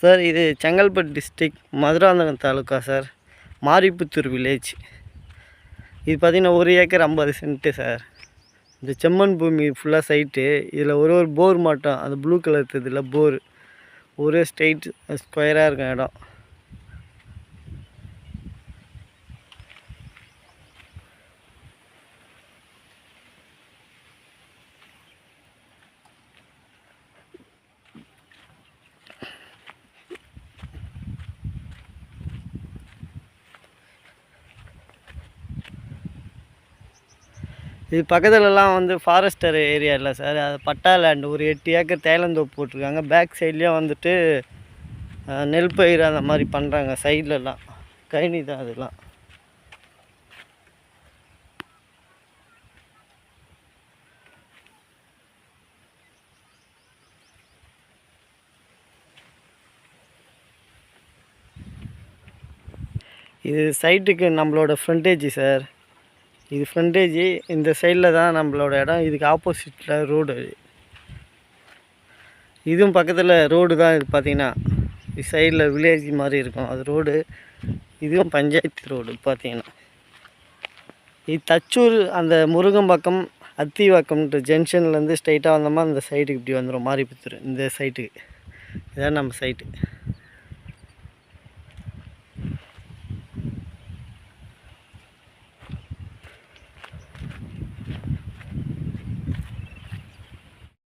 Sir இது Chengalpattu district Madurantakam taluka sir, Maripputhur village. இது பார்த்திங்கன்னா 1 ஏக்கர் 50 சென்ட்டு சார். இந்த செம்மண் பூமி ஃபுல்லாக சைட்டு. இதில் ஒரு போர் மட்டும், அந்த ப்ளூ கலர் தெரியுதுல போர், ஒரே ஸ்ட்ரைட் ஸ்கொயராக இருக்கும் இடம். இது பக்கத்துலலாம் வந்து ஃபாரஸ்டர் ஏரியா இல்லை சார், அது பட்டா லேண்டு. ஒரு 8 ஏக்கர் தேயிலந்தோப்பு போட்டிருக்காங்க. பேக் சைட்லேயும் வந்துட்டு நெல் பயிர் அந்த மாதிரி பண்ணுறாங்க. சைட்லலாம் கழனி தான் அதெல்லாம். இது சைட்டுக்கு நம்மளோட ஃப்ரண்டேஜ் சார். இது ஃப்ரண்டேஜ். இந்த சைடில் தான் நம்மளோட இடம். இதுக்கு ஆப்போசிட்டில் ரோடு. இதுவும் பக்கத்தில் ரோடு தான். இது பார்த்திங்கன்னா இது சைடில் வில்லேஜ் மாதிரி இருக்கும், அது ரோடு. இதுவும் பஞ்சாயத்து ரோடு பார்த்திங்கன்னா. இது தச்சூர் அந்த முருகம்பாக்கம் அத்திவாக்கம்ன்ற ஜங்ஷன்லேருந்து ஸ்ட்ரைட்டாக வந்தோமா அந்த சைட்டுக்கு இப்படி வந்துடும் மாரிப்புத்தூர். இந்த சைட்டுக்கு இதான் நம்ம சைட்டு.